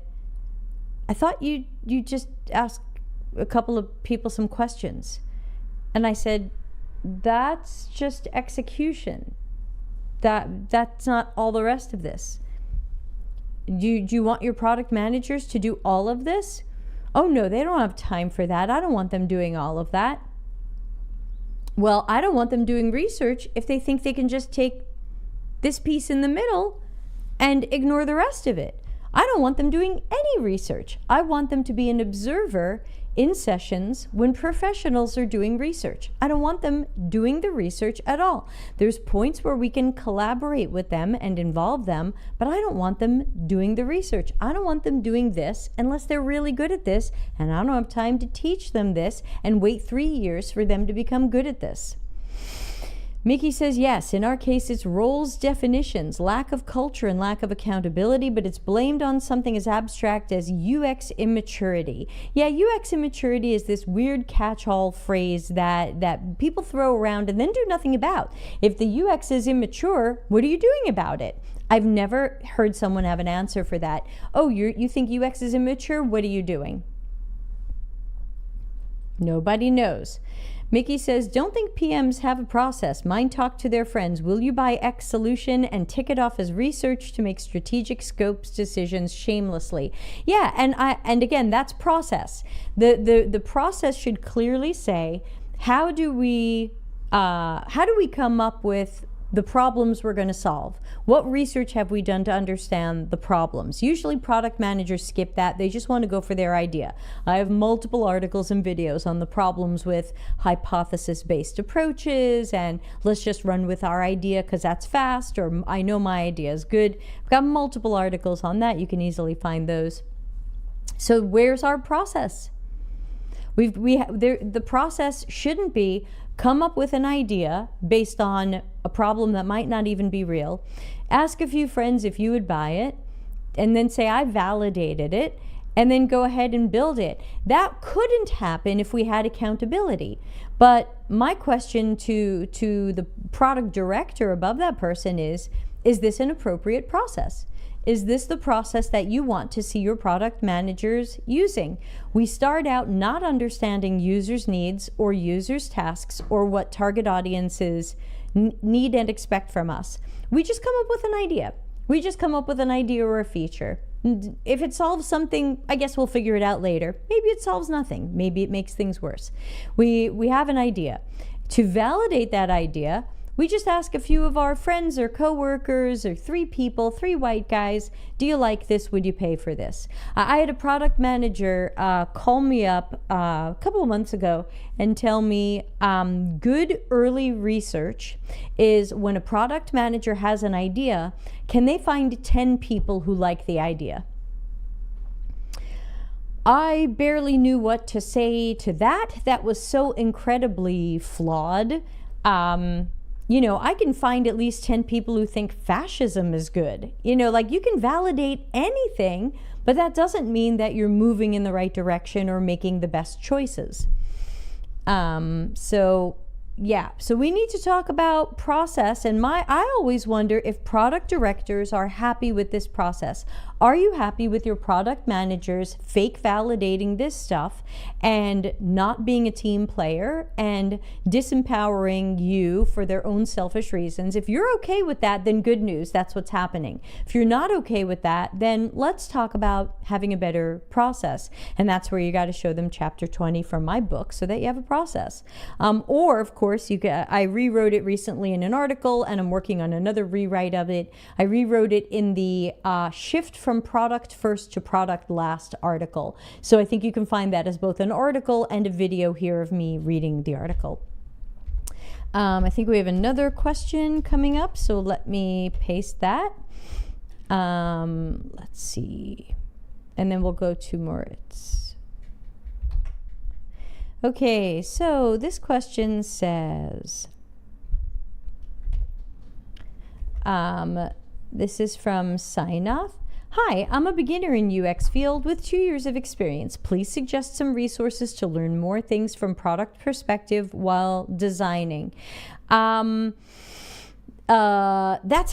I thought you just asked a couple of people some questions. And I said, that's just execution. That's not all the rest of this. Do you want your product managers to do all of this? Oh no, they don't have time for that. I don't want them doing all of that. Well, I don't want them doing research if they think they can just take this piece in the middle and ignore the rest of it. I don't want them doing any research. I want them to be an observer in sessions when professionals are doing research. I don't want them doing the research at all. There's points where we can collaborate with them and involve them, but I don't want them doing the research. I don't want them doing this unless they're really good at this, and I don't have time to teach them this and wait 3 years for them to become good at this. Mickey says, yes, in our case, it's roles definitions, lack of culture and lack of accountability, but it's blamed on something as abstract as UX immaturity. Yeah, UX immaturity is this weird catch-all phrase that people throw around and then do nothing about. If the UX is immature, what are you doing about it? I've never heard someone have an answer for that. Oh, you think UX is immature? What are you doing? Nobody knows. Mickey says, don't think PMs have a process. Mine talk to their friends. Will you buy X solution and tick it off as research to make strategic scopes decisions shamelessly? Yeah, and again, that's process. The process should clearly say, how do we come up with the problems we're going to solve? What research have we done to understand the problems? Usually product managers skip that. They just want to go for their idea. I have multiple articles and videos on the problems with hypothesis-based approaches, and let's just run with our idea because that's fast, or I know my idea is good. I've got multiple articles on that. You can easily find those. So where's our process? The process shouldn't be come up with an idea based on a problem that might not even be real, ask a few friends if you would buy it, and then say, I validated it, and then go ahead and build it. That couldn't happen if we had accountability. But my question to the product director above that person is this an appropriate process? Is this the process that you want to see your product managers using? We start out not understanding users' needs or users' tasks or what target audiences need and expect from us. We just come up with an idea. We just come up with an idea or a feature. If it solves something, I guess we'll figure it out later. Maybe it solves nothing. Maybe it makes things worse. We have an idea. To validate that idea, we just ask a few of our friends or coworkers or 3 people, 3 white guys, do you like this? Would you pay for this? I had a product manager call me up a couple of months ago and tell me good early research is when a product manager has an idea, can they find 10 people who like the idea? I barely knew what to say to that. That was so incredibly flawed. I can find at least 10 people who think fascism is good. You can validate anything, but that doesn't mean that you're moving in the right direction or making the best choices. So yeah, so we need to talk about process. And I always wonder if product directors are happy with this process. Are you happy with your product managers fake validating this stuff and not being a team player and disempowering you for their own selfish reasons? If you're okay with that, then good news, that's what's happening. If you're not okay with that, then let's talk about having a better process. And that's where you got to show them chapter 20 from my book so that you have a process. Or, of course, I rewrote it recently in an article, and I'm working on another rewrite of it. I rewrote it in the shift from product first to product last article. So I think you can find that as both an article and a video here of me reading the article. I think we have another question coming up, so let me paste that. Let's see. And then we'll go to Moritz. Okay, so this question says, this is from Sainath. Hi, I'm a beginner in UX field with 2 years of experience. Please suggest some resources to learn more things from product perspective while designing. That's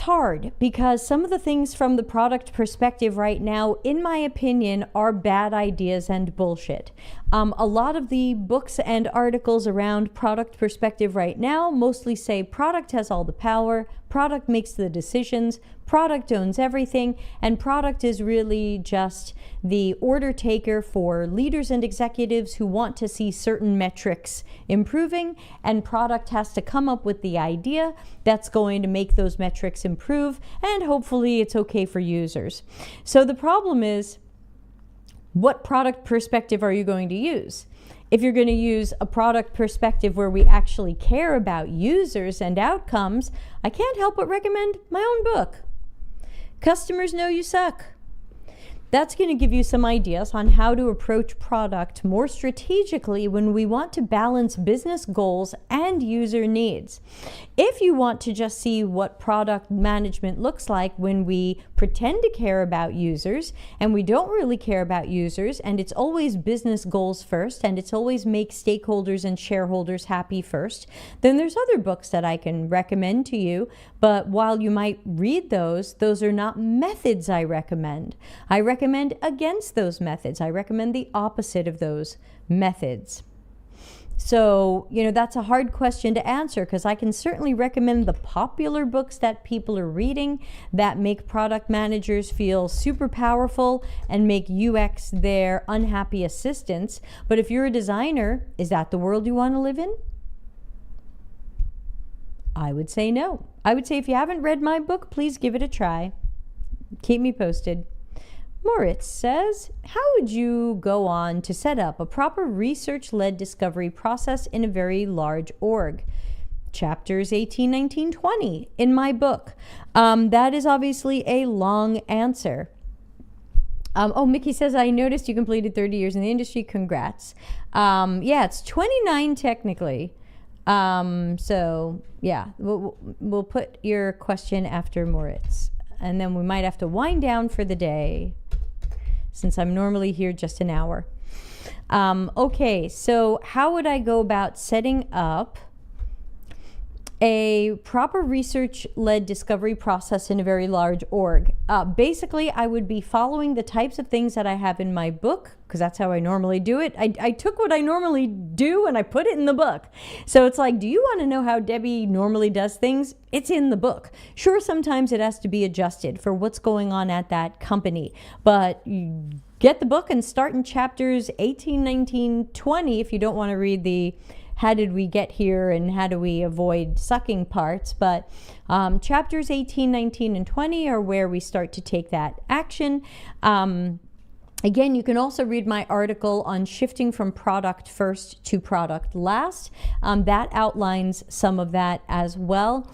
hard because some of the things from the product perspective right now, in my opinion, are bad ideas and bullshit. A lot of the books and articles around product perspective right now mostly say product has all the power, product makes the decisions, product owns everything, and product is really just the order taker for leaders and executives who want to see certain metrics improving, and product has to come up with the idea that's going to make those metrics improve, and hopefully it's okay for users. So the problem is, what product perspective are you going to use? If you're going to use a product perspective where we actually care about users and outcomes, I can't help but recommend my own book, Customers Know You Suck. That's going to give you some ideas on how to approach product more strategically when we want to balance business goals and user needs. If you want to just see what product management looks like when we pretend to care about users and we don't really care about users, and it's always business goals first and it's always make stakeholders and shareholders happy first, then there's other books that I can recommend to you. But while you might read those are not methods I recommend. I recommend against those methods. I recommend the opposite of those methods. So, that's a hard question to answer because I can certainly recommend the popular books that people are reading that make product managers feel super powerful and make UX their unhappy assistants. But if you're a designer, is that the world you want to live in? I would say no. I would say if you haven't read my book, please give it a try. Keep me posted. Moritz says, how would you go on to set up a proper research-led discovery process in a very large org? Chapters 18, 19, 20 in my book. That is obviously a long answer. Mickey says, I noticed you completed 30 years in the industry. Congrats. Yeah, it's 29 technically. So yeah, we'll put your question after Moritz. And then we might have to wind down for the day since I'm normally here just an hour. Okay, so how would I go about setting up a proper research-led discovery process in a very large org? Basically, I would be following the types of things that I have in my book, because that's how I normally do it. I took what I normally do and I put it in the book. So it's like, do you want to know how Debbie normally does things? It's in the book. Sure, sometimes it has to be adjusted for what's going on at that company, but you get the book and start in chapters 18, 19, 20 if you don't want to read the how did we get here and how do we avoid sucking parts. But chapters 18, 19, and 20 are where we start to take that action. Again, you can also read my article on shifting from product first to product last. That outlines some of that as well.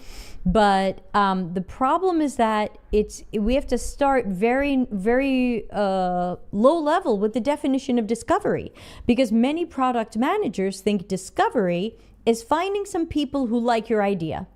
But the problem is that we have to start very, very low level with the definition of discovery, because many product managers think discovery is finding some people who like your idea.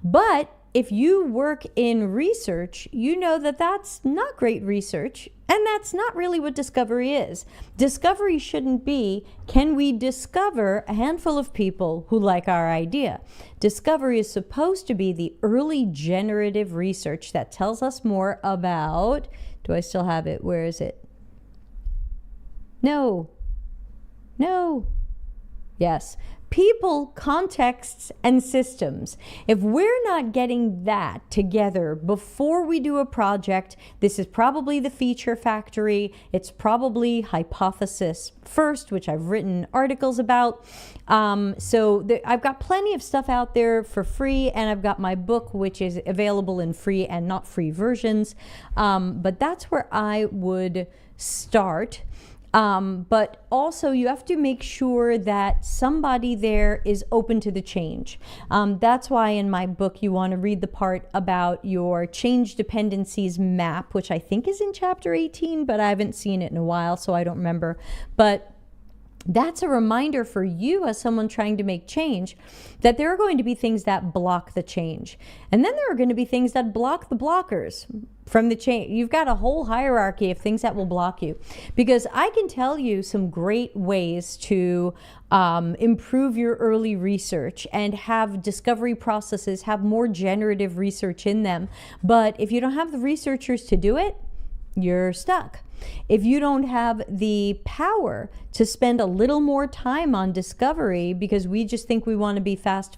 But if you work in research, you know that that's not great research. And that's not really what discovery is. Discovery shouldn't be, can we discover a handful of people who like our idea? Discovery is supposed to be the early generative research that tells us more about, do I still have it? Where is it? No. Yes. People, contexts, and systems. If we're not getting that together before we do a project, this is probably the feature factory. It's probably hypothesis first, which I've written articles about. I've got plenty of stuff out there for free, and I've got my book, which is available in free and not free versions. But that's where I would start. But also you have to make sure that somebody there is open to the change. That's why in my book you want to read the part about your change dependencies map, which I think is in chapter 18, but I haven't seen it in a while, so I don't remember. But that's a reminder for you as someone trying to make change that there are going to be things that block the change. And then there are going to be things that block the blockers from the change. You've got a whole hierarchy of things that will block you. Because I can tell you some great ways to improve your early research and have discovery processes have more generative research in them. But if you don't have the researchers to do it, you're stuck. If you don't have the power to spend a little more time on discovery because we just think we want to be fast,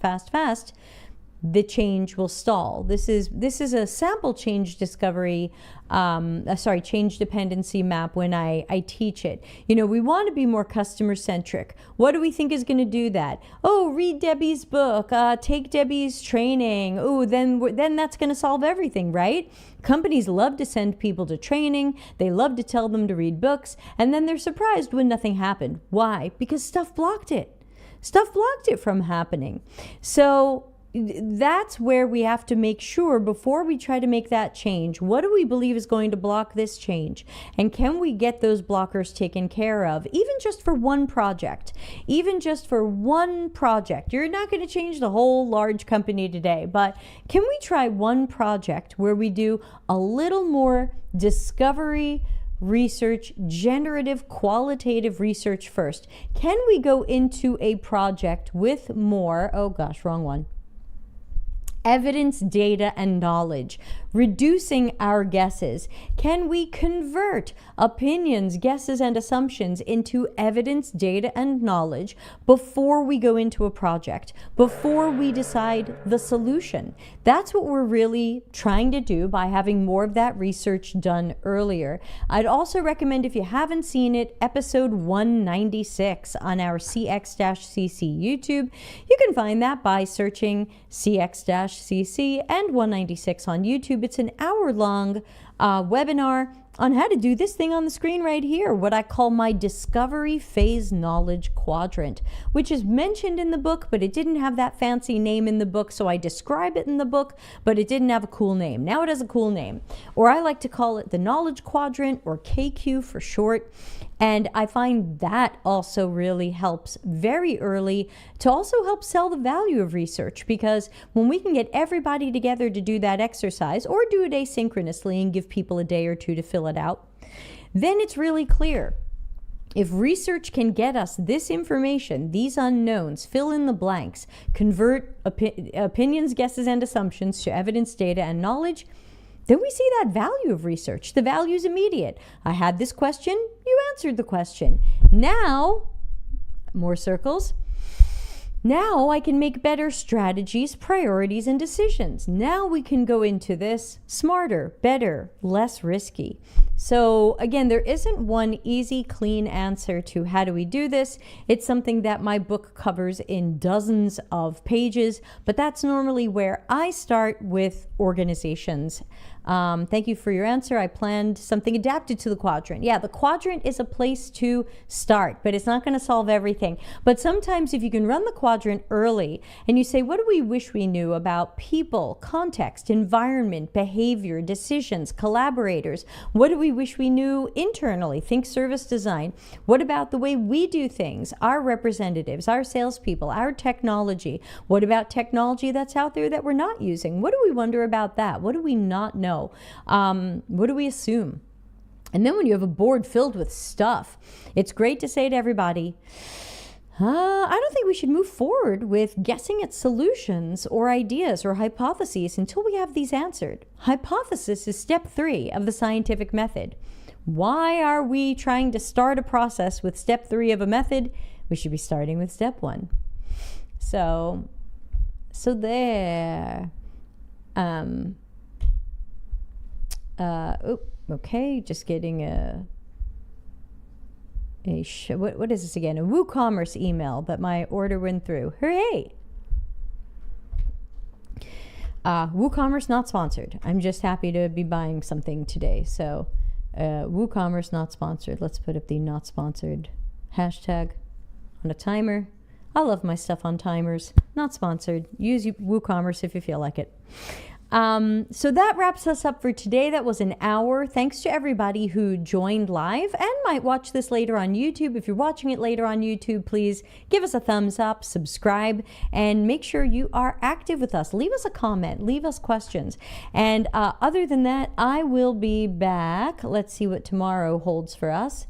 the change will stall. This is a sample change discovery, change dependency map when I teach it. You know, we want to be more customer centric. What do we think is going to do that? Oh, read Debbie's book, take Debbie's training. Oh, then that's going to solve everything, right? Companies love to send people to training. They love to tell them to read books, and then they're surprised when nothing happened. Why? Because stuff blocked it. Stuff blocked it from happening. So that's where we have to make sure before we try to make that change, what do we believe is going to block this change? And can we get those blockers taken care of, even just for one project? Even just for one project. You're not going to change the whole large company today, but can we try one project where we do a little more discovery, research, generative, qualitative research first? Can we go into a project with more, wrong one, evidence, data, and knowledge, reducing our guesses? Can we convert opinions, guesses, and assumptions into evidence, data, and knowledge before we go into a project, before we decide the solution? That's what we're really trying to do by having more of that research done earlier. I'd also recommend, if you haven't seen it, episode 196 on our CX-CC YouTube. You can find that by searching CX-CC and 196 on YouTube. It's an hour-long webinar on how to do this thing on the screen right here, what I call my discovery phase knowledge quadrant, which is mentioned in the book, but it didn't have that fancy name in the book, so I describe it in the book, but it didn't have a cool name. Now it has a cool name, or I like to call it the knowledge quadrant, or KQ for short. And I find that also really helps very early to also help sell the value of research, because when we can get everybody together to do that exercise, or do it asynchronously and give people a day or two to fill it out, then it's really clear. If research can get us this information, these unknowns, fill in the blanks, convert opinions, guesses, and assumptions to evidence, data, and knowledge, then we see that value of research. The value is immediate. I had this question, you answered the question. Now, more circles. Now I can make better strategies, priorities, and decisions. Now we can go into this smarter, better, less risky. So again, there isn't one easy, clean answer to how do we do this. It's something that my book covers in dozens of pages, but that's normally where I start with organizations. Thank you for your answer. I planned something adapted to the quadrant. Yeah, the quadrant is a place to start, but it's not going to solve everything. But sometimes if you can run the quadrant early and you say, what do we wish we knew about people, context, environment, behavior, decisions, collaborators? What do we wish we knew internally? Think service design. What about the way we do things? Our representatives, our salespeople, our technology. What about technology that's out there that we're not using? What do we wonder about that? What do we not know? What do we assume? And then when you have a board filled with stuff, it's great to say to everybody, I don't think we should move forward with guessing at solutions or ideas or hypotheses until we have these answered. Hypothesis is step 3 of the scientific method. Why are we trying to start a process with step 3 of a method? We should be starting with step 1. So there. Okay, just getting what is this again? A WooCommerce email, but my order went through. Hooray! WooCommerce not sponsored. I'm just happy to be buying something today. So WooCommerce not sponsored. Let's put up the not sponsored hashtag on a timer. I love my stuff on timers. Not sponsored. Use WooCommerce if you feel like it. So that wraps us up for today. That was an hour. Thanks to everybody who joined live and might watch this later on YouTube. If you're watching it later on YouTube, please give us a thumbs up, subscribe, and make sure you are active with us. Leave us a comment, leave us questions. And other than that, I will be back. Let's see what tomorrow holds for us.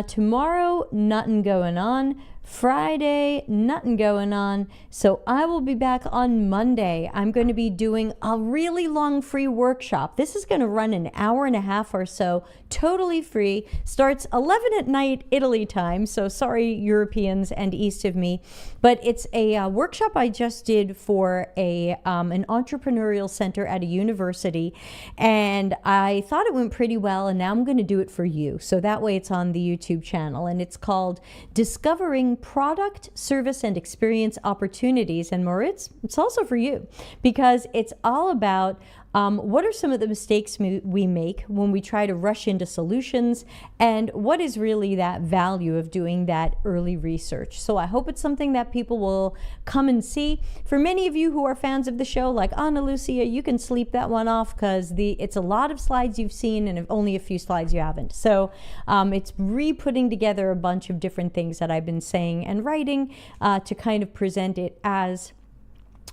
Tomorrow, nothing going on. Friday, nothing going on. So I will be back on Monday. I'm going to be doing a really long free workshop. This is going to run an hour and a half or so, totally free. Starts 11 at night Italy time. So sorry, Europeans and east of me. But it's a workshop I just did for an entrepreneurial center at a university. And I thought it went pretty well. And now I'm going to do it for you. So that way it's on the YouTube channel. And it's called Discovering Product, Service, and Experience Opportunities. And Moritz, it's also for you because it's all about what are some of the mistakes we make when we try to rush into solutions, and what is really that value of doing that early research. So I hope it's something that people will come and see. For many of you who are fans of the show, like Ana Lucia, you can sleep that one off because it's a lot of slides you've seen and only a few slides you haven't. So it's re-putting together a bunch of different things that I've been saying and writing to kind of present it as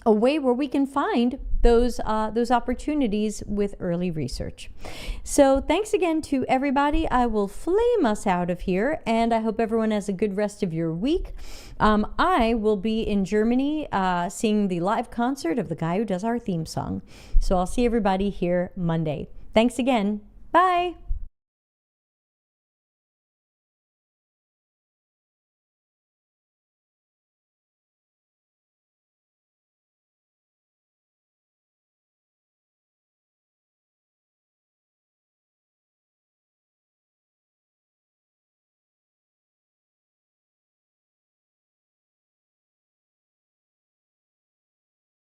a way where we can find those opportunities with early research. So thanks again to everybody. I will flame us out of here, and I hope everyone has a good rest of your week. I will be in Germany seeing the live concert of the guy who does our theme song. So I'll see everybody here Monday. Thanks again. Bye.